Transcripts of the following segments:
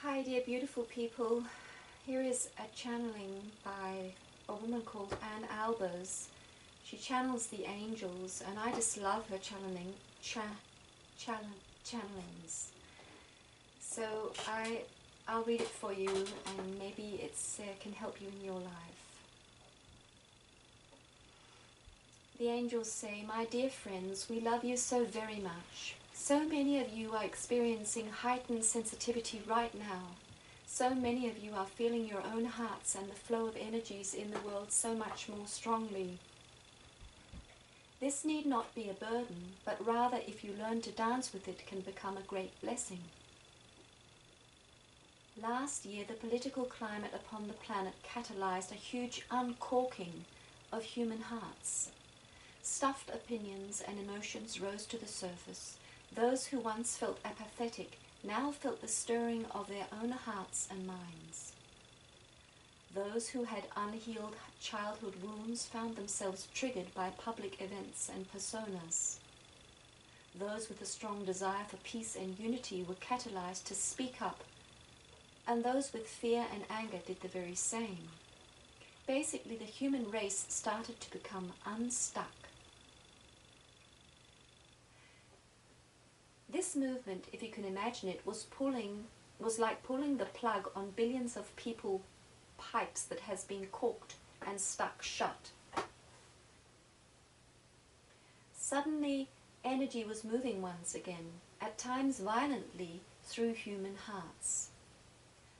Hi dear beautiful people, here is a channeling by a woman called Ann Albers. She channels the angels and I just love her channelings. So I'll read it for you and maybe it can help you in your life. The angels say, "My dear friends, we love you so very much. So many of you are experiencing heightened sensitivity right now. So many of you are feeling your own hearts and the flow of energies in the world so much more strongly. This need not be a burden, but rather if you learn to dance with it can become a great blessing. Last year, the political climate upon the planet catalyzed a huge uncorking of human hearts. Stuffed opinions and emotions rose to the surface. Those who once felt apathetic now felt the stirring of their own hearts and minds. Those who had unhealed childhood wounds found themselves triggered by public events and personas. Those with a strong desire for peace and unity were catalyzed to speak up, and those with fear and anger did the very same. Basically, the human race started to become unstuck. This movement, if you can imagine it, was like pulling the plug on billions of people pipes that has been corked and stuck shut. Suddenly, energy was moving once again, at times violently, through human hearts.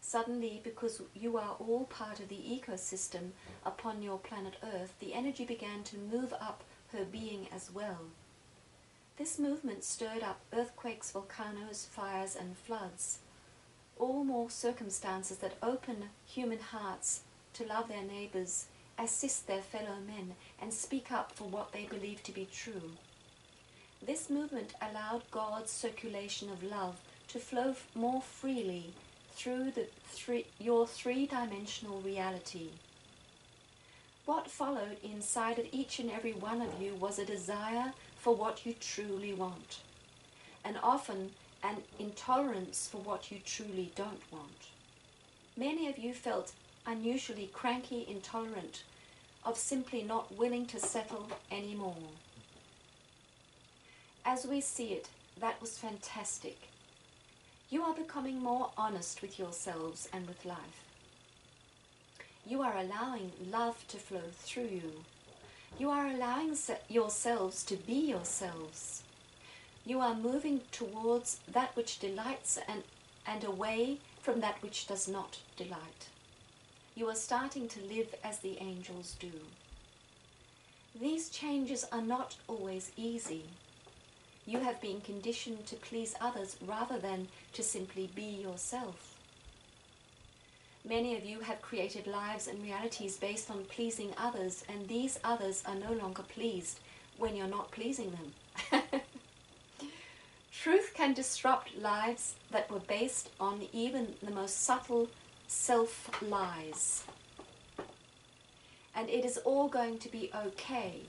Suddenly, because you are all part of the ecosystem upon your planet Earth, the energy began to move up her being as well. This movement stirred up earthquakes, volcanoes, fires, and floods, all more circumstances that open human hearts to love their neighbors, assist their fellow men, and speak up for what they believe to be true. This movement allowed God's circulation of love to flow more freely through your three-dimensional reality. What followed inside of each and every one of you was a desire for what you truly want, and often an intolerance for what you truly don't want. Many of you felt unusually cranky, intolerant, of simply not willing to settle anymore. As we see it, that was fantastic. You are becoming more honest with yourselves and with life. You are allowing love to flow through you. You are allowing yourselves to be yourselves. You are moving towards that which delights and away from that which does not delight. You are starting to live as the angels do. These changes are not always easy. You have been conditioned to please others rather than to simply be yourself. Many of you have created lives and realities based on pleasing others, and these others are no longer pleased when you're not pleasing them. Truth can disrupt lives that were based on even the most subtle self-lies. And it is all going to be okay.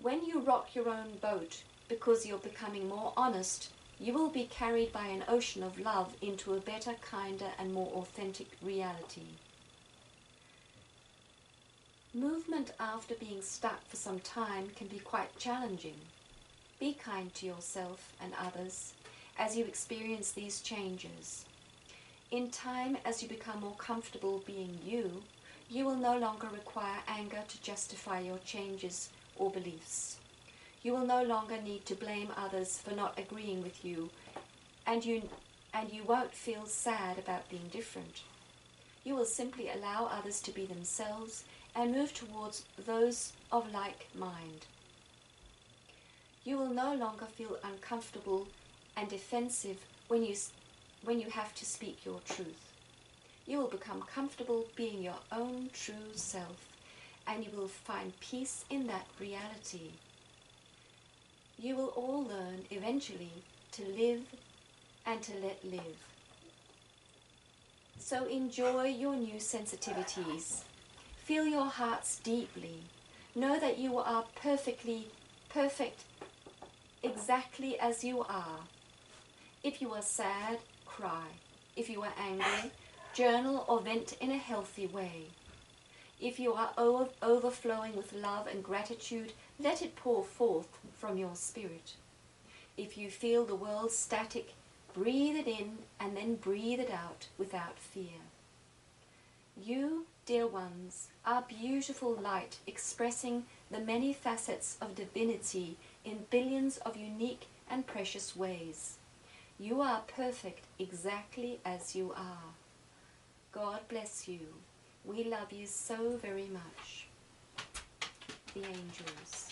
When you rock your own boat because you're becoming more honest, you will be carried by an ocean of love into a better, kinder, and more authentic reality. Movement after being stuck for some time can be quite challenging. Be kind to yourself and others as you experience these changes. In time, as you become more comfortable being you, you will no longer require anger to justify your changes or beliefs. You will no longer need to blame others for not agreeing with you, and you won't feel sad about being different. You will simply allow others to be themselves and move towards those of like mind. You will no longer feel uncomfortable and defensive when you have to speak your truth. You will become comfortable being your own true self, and you will find peace in that reality. You will all learn eventually to live and to let live. So enjoy your new sensitivities. Feel your hearts deeply. Know that you are perfect exactly as you are. If you are sad, cry. If you are angry, journal or vent in a healthy way. If you are overflowing with love and gratitude, let it pour forth from your spirit. If you feel the world static, breathe it in and then breathe it out without fear. You, dear ones, are beautiful light expressing the many facets of divinity in billions of unique and precious ways. You are perfect exactly as you are. God bless you. We love you so very much. The angels.